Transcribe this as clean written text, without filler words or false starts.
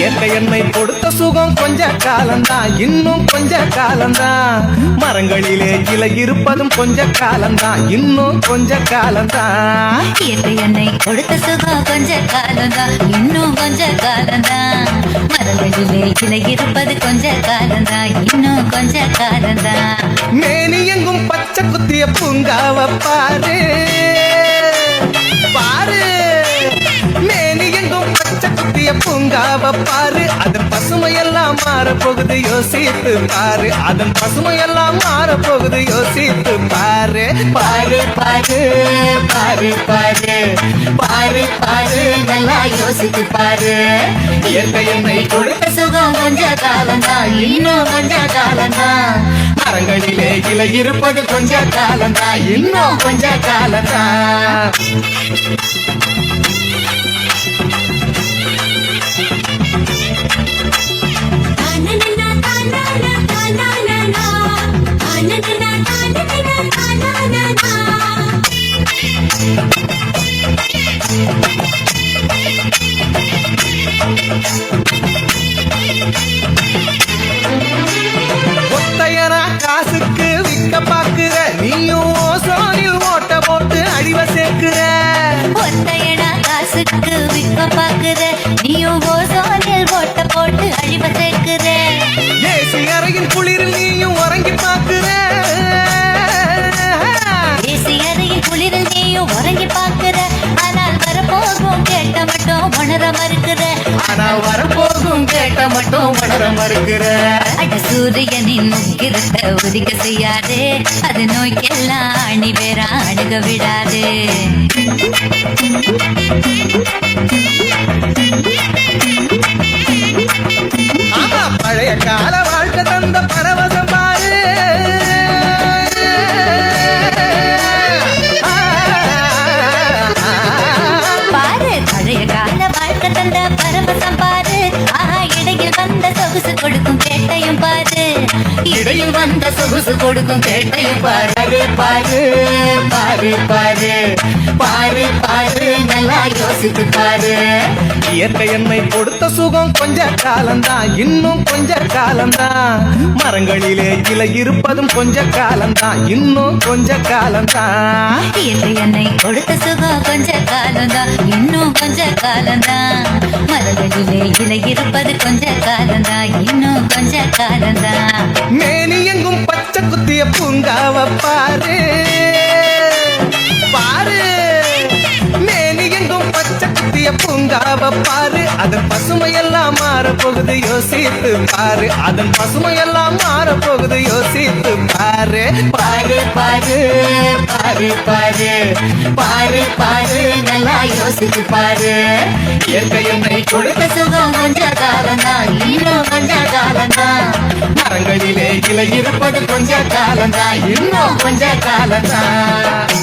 இயற்கை என்னை கொடுத்த சுகம் கொஞ்ச காலம்தான், இன்னும் கொஞ்ச காலம்தான். மரங்களிலே இலை இருப்பதும் கொஞ்ச காலம்தான், இன்னும் கொஞ்ச காலம்தான். இயற்கை என்னை கொடுத்த சுகம் கொஞ்ச காலம்தான், இன்னும் கொஞ்ச காலம்தான். மரங்களிலே இலை இருப்பது கொஞ்ச காலம்தான், இன்னும் கொஞ்ச காலம்தான். மேனி எங்கும் பச்சை குத்திய பூங்காவ பாரு பாரு, மேனி எங்கும் பச்சை குத்திய பூங்காவ பாரு. அதன் பசுமையெல்லாம் மாற போகுது யோசித்து பாரு, அதன் பசுமையெல்லாம் மாற போகுது யோசித்து பாரு. பாரு பாரு பாரு பாரு பாரு பாரு, நல்லா யோசித்து பாரு. இயற்கை என்னை கொடுத்த சுகம் கொஞ்ச காலம்தான், இன்னும் கொஞ்ச காலம்தான். மரங்களிலே இலை இருப்பது கொஞ்ச காலம்தான், இன்னும் கொஞ்ச காலம்தான். ஒத்தையனா காசுக்கு விற்க பாக்குற, நீயும் ஓசோனில் ஓட்ட போட்டு அழிவ சேர்க்கிற. ஒத்தையனா காசுக்கு விற்க பாக்குற, நீயும் ஓசோனில் ஓட்ட போட்டு அழிவ சேர்க்கிற. ஏசி அறையின் குளிரில் நீயும் உறங்கி பாக்குற, ஏசி அறையில் குளிரில் நீயும் உறங்கி பாக்குற. ஆனால் வரப்போகும் கேட்ட மட்டும் உணர மறுக்கிற. ஆனால் வரப்போகும் கேட்ட மட்டும் உணர மறுக்கிற. அட சூரியனின் முக்கிரத்தை ஒதுக்க செய்யாதே, அது நோய்க்கெல்லாம் அணி வேற அணுக விடாது. ஆமா, பழைய கால வாழ்க்கை தந்த பரவசம் பாரு. பாரு பழைய கால வாழ்க்கை தந்த பரவசம் பாரு. ஆஹா, இடையில் வந்த சொகுசு கொடுக்கும் கேட்டையும் பாரு. இடையில் வந்த சொகுசு கொடுக்கும் கேட்டையும் பாரு. பாரு பாரு பாரு பாரு பாரு, நல்லா யோசித்து பாரு. இயற்கை என்னை கொடுத்த சுகம் கொஞ்ச காலம்தான், இன்னும் கொஞ்ச காலம்தான். மரங்களிலே இலை இருப்பதும் கொஞ்ச காலம்தான், இன்னும் கொஞ்ச காலம்தான். இயற்கை என்னை கொடுத்த சுகம் கொஞ்ச காலம்தான், இன்னும் கொஞ்ச காலம்தான். மரங்களிலே இலை இருப்பது கொஞ்ச காலம்தான், இன்னும் கொஞ்ச காலம்தான். மேனி எங்கும் பச்சை குத்திய பூங்காவ பாரு பாரு, மேனி எங்கும் பச்சை குத்திய பூங்காவ பாரு. அதன் பசுமையெல்லாம் மாற போகுது யோசித்து பாரு, அதன் பசுமையெல்லாம் மாற போகுது யோசித்து பாரு. பாரு பாரு பாரு பாரு பாரு பாரு, நல்லா யோசித்து பாரு. இயற்கை என்னை கொடுத்த சுகம் கொஞ்ச காலம்தான், இன்னும் கொஞ்ச காலம்தான். மரங்களிலே இலை இருப்பது கொஞ்ச காலம்தான், இன்னும் கொஞ்ச காலம்தான்.